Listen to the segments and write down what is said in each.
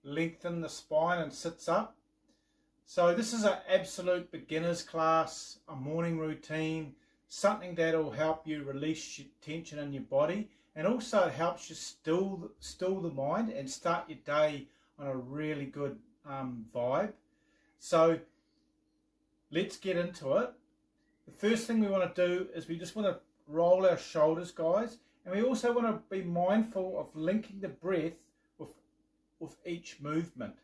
lengthen the spine and sits up. So this is an absolute beginner's class, a morning routine, something that will help you release tension in your body, and also it helps you still the mind and start your day on a really good vibe. So let's get into it. The first thing we want to do is we just want to roll our shoulders, guys, and we also want to be mindful of linking the breath with each movement,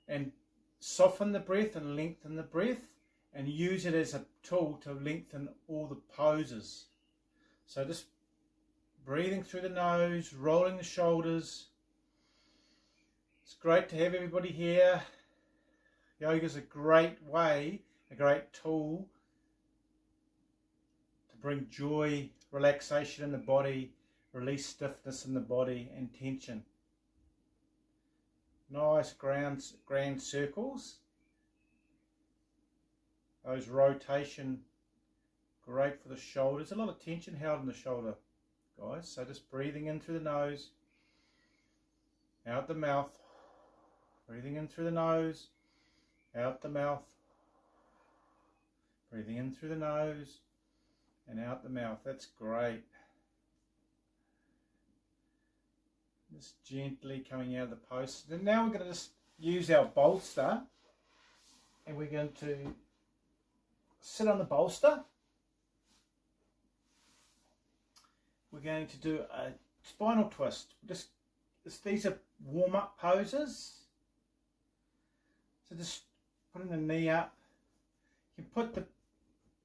and soften the breath and lengthen the breath, and use it as a tool to lengthen all the poses. So just breathing through the nose, rolling the shoulders. It's great to have everybody here. Yoga is a great way, a great tool to bring joy, relaxation in the body, release stiffness in the body and tension. Nice grand circles. Those rotation, great for the shoulders. A lot of tension held in the shoulder, guys. So just breathing in through the nose, out the mouth. Breathing in through the nose, out the mouth. Breathing in through the nose and out the mouth. That's great. Just gently coming out of the pose. Then now we're going to just use our bolster, and we're going to sit on the bolster. We're going to do a spinal twist. These are warm-up poses. So just putting the knee up. You can put the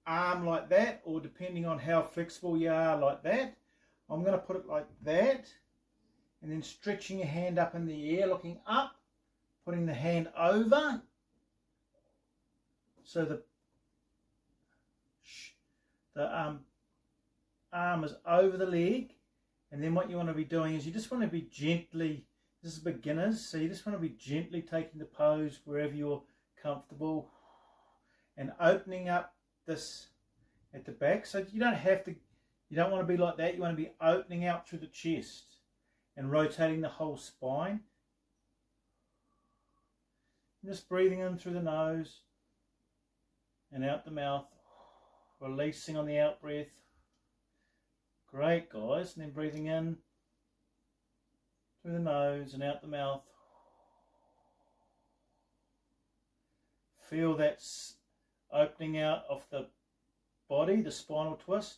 arm like that, or depending on how flexible you are, like that. I'm going to put it like that. And then stretching your hand up in the air, looking up, putting the hand over, so the arm is over the leg. And then what you want to be doing is you just want to be gently, this is beginners, so you just want to be gently taking the pose wherever you're comfortable, and opening up this at the back. So you don't have to, you don't want to be like that, you want to be opening out through the chest and rotating the whole spine. And just breathing in through the nose and out the mouth, releasing on the out breath. Great, guys. And then breathing in through the nose and out the mouth. Feel that opening out of the body, the spinal twist.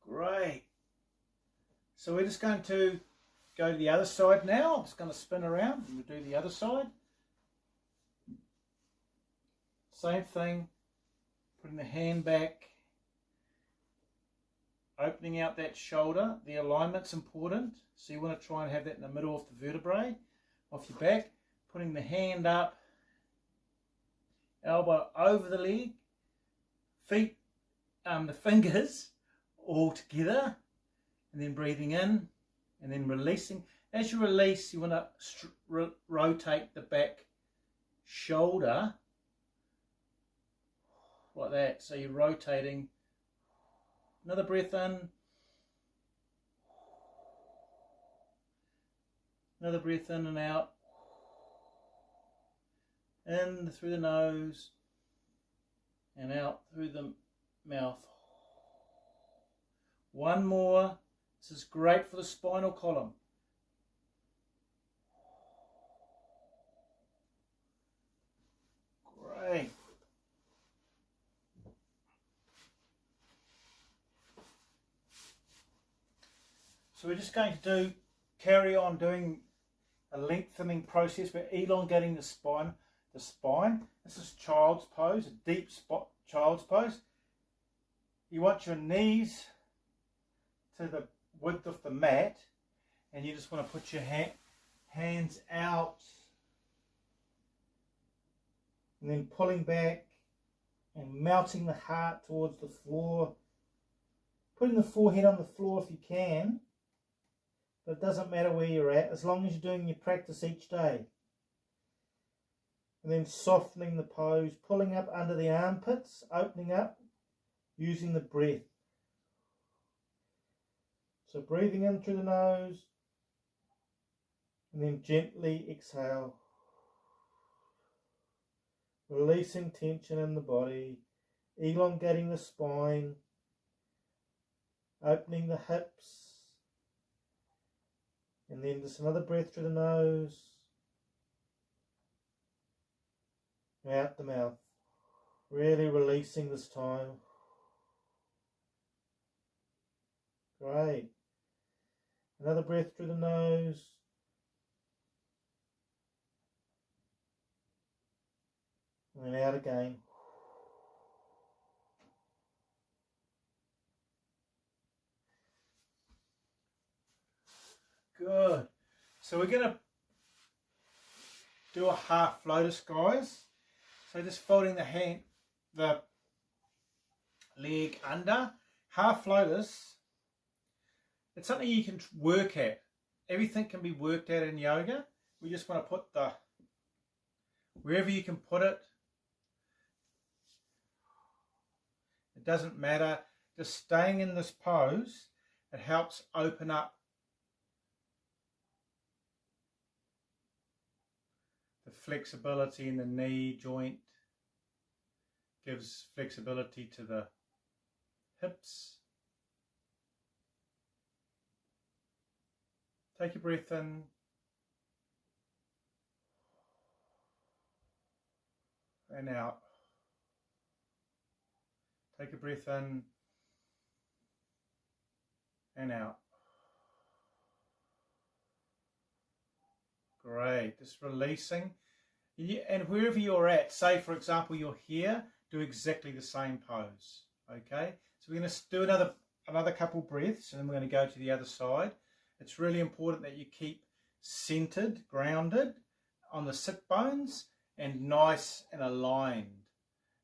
Great. So we're just going to go to the other side now. I'm just going to spin around and we'll do the other side. Same thing. Putting the hand back. Opening out that shoulder. The alignment's important. So you want to try and have that in the middle of the vertebrae, off your back. Putting the hand up. Elbow over the leg. Feet, the fingers all together, and then breathing in and then releasing. As you release, you want to rotate the back shoulder like that. So you're rotating. Another breath in, another breath in and out, in through the nose and out through the mouth. One more. This is great for the spinal column. Great. So we're just going to carry on doing a lengthening process. We're elongating the spine. This is child's pose, a deep child's pose. You want your knees to the width of the mat, and you just want to put your hands out and then pulling back and melting the heart towards the floor, putting the forehead on the floor if you can, but it doesn't matter where you're at as long as you're doing your practice each day. And then softening the pose, pulling up under the armpits, opening up, using the breath. So breathing in through the nose and then gently exhale. Releasing tension in the body, elongating the spine, opening the hips, and then just another breath through the nose, out the mouth, really releasing this time. Great. Another breath through the nose, and then out again. Good. So we're going to do a half lotus, guys. So just folding the leg under. Half lotus, it's something you can work at. Everything can be worked at in yoga. We just want to put wherever you can put it. It doesn't matter. Just staying in this pose, it helps open up the flexibility in the knee joint, gives flexibility to the hips. Take a breath in. And out. Take a breath in and out. Great, just releasing. And wherever you're at, say for example you're here, do exactly the same pose. Okay, so we're going to do another couple breaths, and then we're going to go to the other side. It's really important that you keep centered, grounded on the sit bones, and nice and aligned.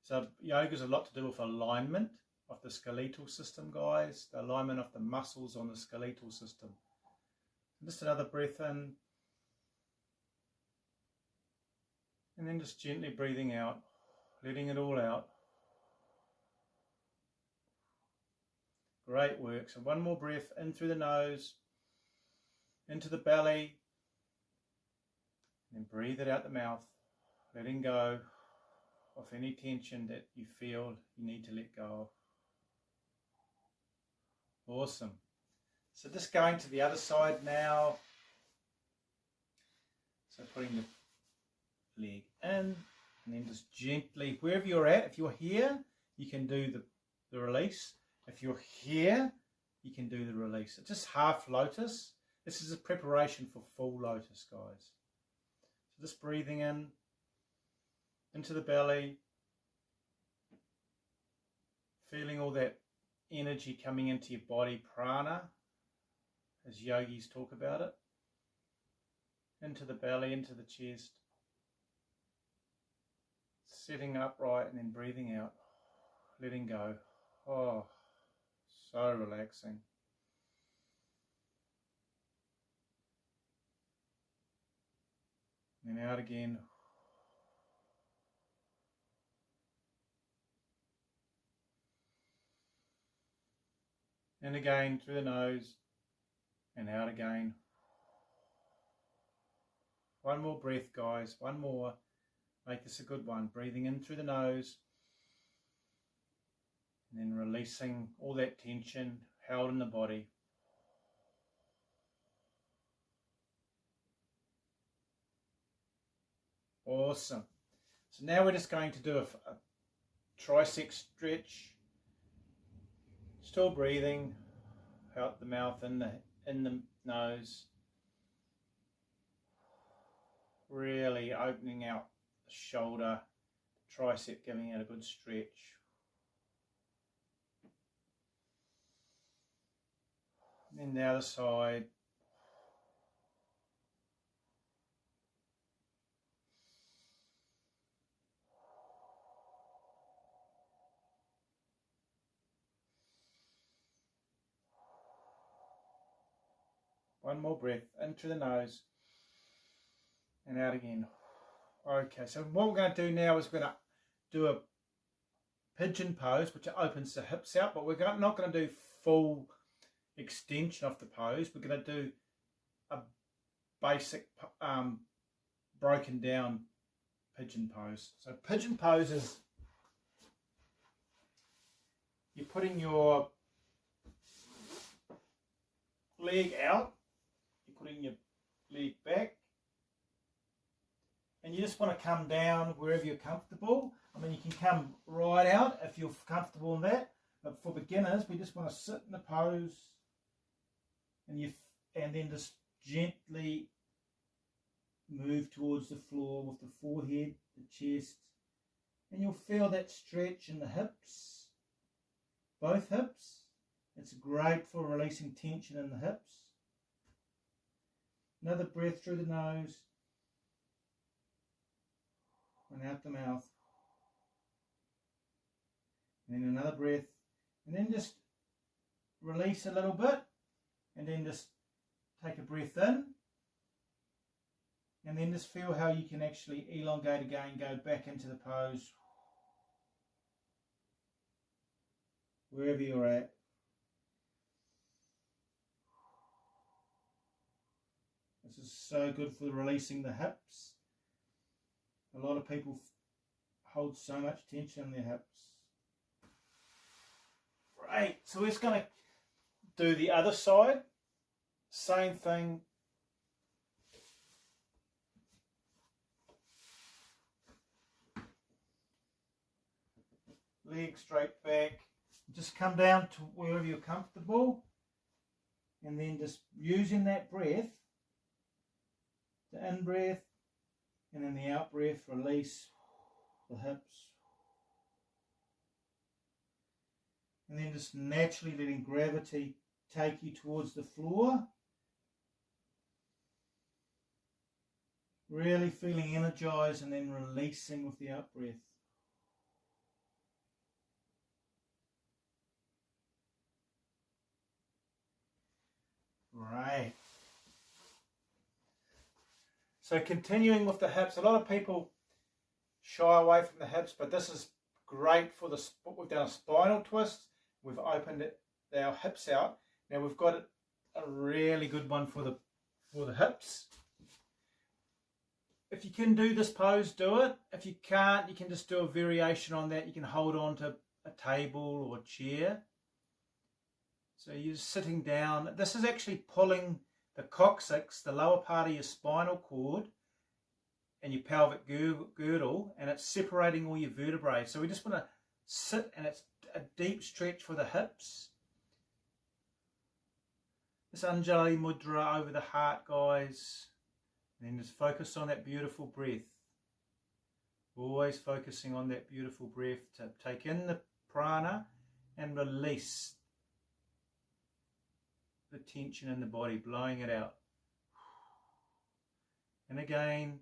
So yoga is a lot to do with alignment of the skeletal system, guys. The alignment of the muscles on the skeletal system. Just another breath in. And then just gently breathing out, letting it all out. Great work. So one more breath in through the nose, into the belly, and then breathe it out the mouth, letting go of any tension that you feel you need to let go of. Awesome. So just going to the other side now. So putting the leg in, and then just gently, wherever you're at, if you're here, you can do the release. If you're here, you can do the release. It's just half lotus. This is a preparation for full lotus, guys. So just breathing in, into the belly, feeling all that energy coming into your body, prana, as yogis talk about it. Into the belly, into the chest. Sitting upright and then breathing out, letting go. Oh, so relaxing. And out again. And again through the nose and out again. One more breath, guys. One more. Make this a good one. Breathing in through the nose and then releasing all that tension held in the body. Awesome. So now we're just going to do a tricep stretch. Still breathing out the mouth, in the nose. Really opening out the shoulder, tricep, giving it a good stretch. And then the other side. One more breath in through the nose and out again. Okay, so what we're going to do now is we're going to do a pigeon pose, which opens the hips out, but we're not going to do full extension of the pose, we're going to do a basic broken down pigeon pose. So pigeon pose is you're putting your leg out, you're putting your leg back, and you just want to come down wherever you're comfortable. I mean, you can come right out if you're comfortable in that, but for beginners, we just want to sit in the pose, and then just gently move towards the floor with the forehead, the chest, and you'll feel that stretch in the hips, both hips. It's great for releasing tension in the hips. Another breath through the nose and out the mouth. And then another breath, and then just release a little bit, and then just take a breath in, and then just feel how you can actually elongate again, go back into the pose wherever you're at. This is so good for releasing the hips. A lot of people hold so much tension in their hips. Right, so we're just going to do the other side. Same thing. Leg straight back. Just come down to wherever you're comfortable. And then just using that breath, the in-breath, and then the out-breath, release the hips. And then just naturally letting gravity take you towards the floor. Really feeling energized and then releasing with the out-breath. Right. So continuing with the hips, a lot of people shy away from the hips, but this is great for the, we've done a spinal twist, we've opened our hips out. Now we've got a really good one for the hips. If you can do this pose, do it. If you can't, you can just do a variation on that. You can hold on to a table or a chair. So you're sitting down. This is actually pulling the coccyx, the lower part of your spinal cord, and your pelvic girdle, and it's separating all your vertebrae. So we just want to sit, and it's a deep stretch for the hips. This Anjali Mudra over the heart, guys. And then just focus on that beautiful breath. Always focusing on that beautiful breath to take in the prana and release the tension in the body, blowing it out. And again,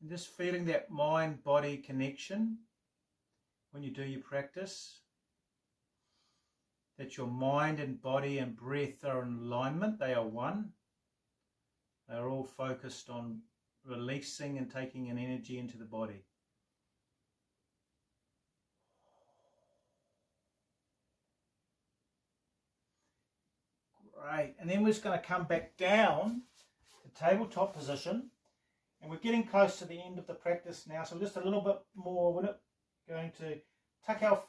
and just feeling that mind-body connection when you do your practice, that your mind and body and breath are in alignment, they are one. They are all focused on releasing and taking an energy into the body. Great, and then we're just going to come back down to tabletop position, and we're getting close to the end of the practice now, so just a little bit more. We're going to tuck our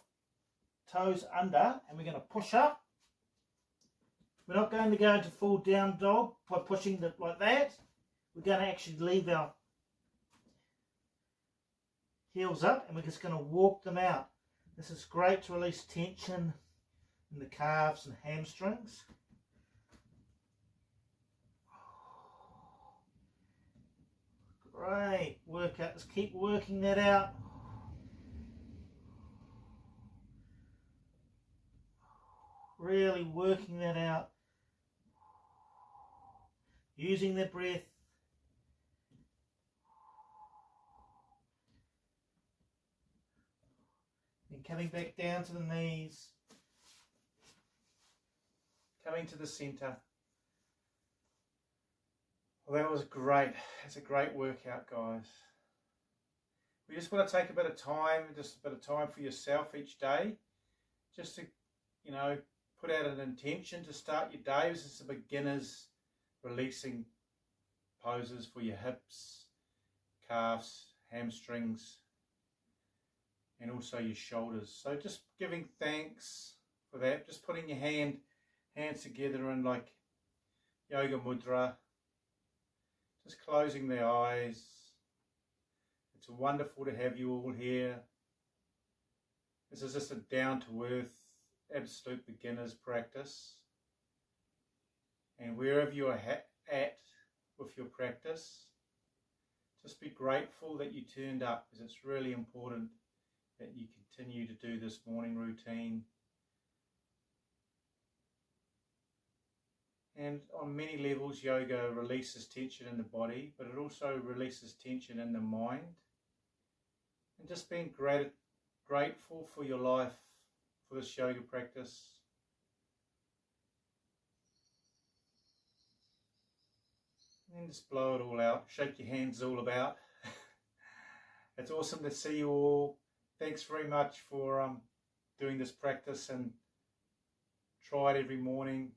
toes under, and we're going to push up. We're not going to go into full down dog by pushing like that. We're going to actually leave our heels up, and we're just going to walk them out. This is great to release tension in the calves and hamstrings. Great, work out. Just keep working that out. Really working that out. Using the breath. And coming back down to the knees. Coming to the center. Well, that was great. It's a great workout, guys. We just want to take a bit of time, just a bit of time for yourself each day. just to, put out an intention to start your day. This is a beginner's releasing poses for your hips, calves, hamstrings, and also your shoulders. So just giving thanks for that, just putting your hands together in like yoga mudra, just closing the eyes. It's wonderful to have you all here. This is just a down-to-earth, absolute beginner's practice. And wherever you're at with your practice, just be grateful that you turned up, because it's really important that you continue to do this morning routine. And on many levels, yoga releases tension in the body, but it also releases tension in the mind. And just being grateful for your life, for this yoga practice. And then just blow it all out, shake your hands all about. It's awesome to see you all. Thanks very much for doing this practice, and try it every morning.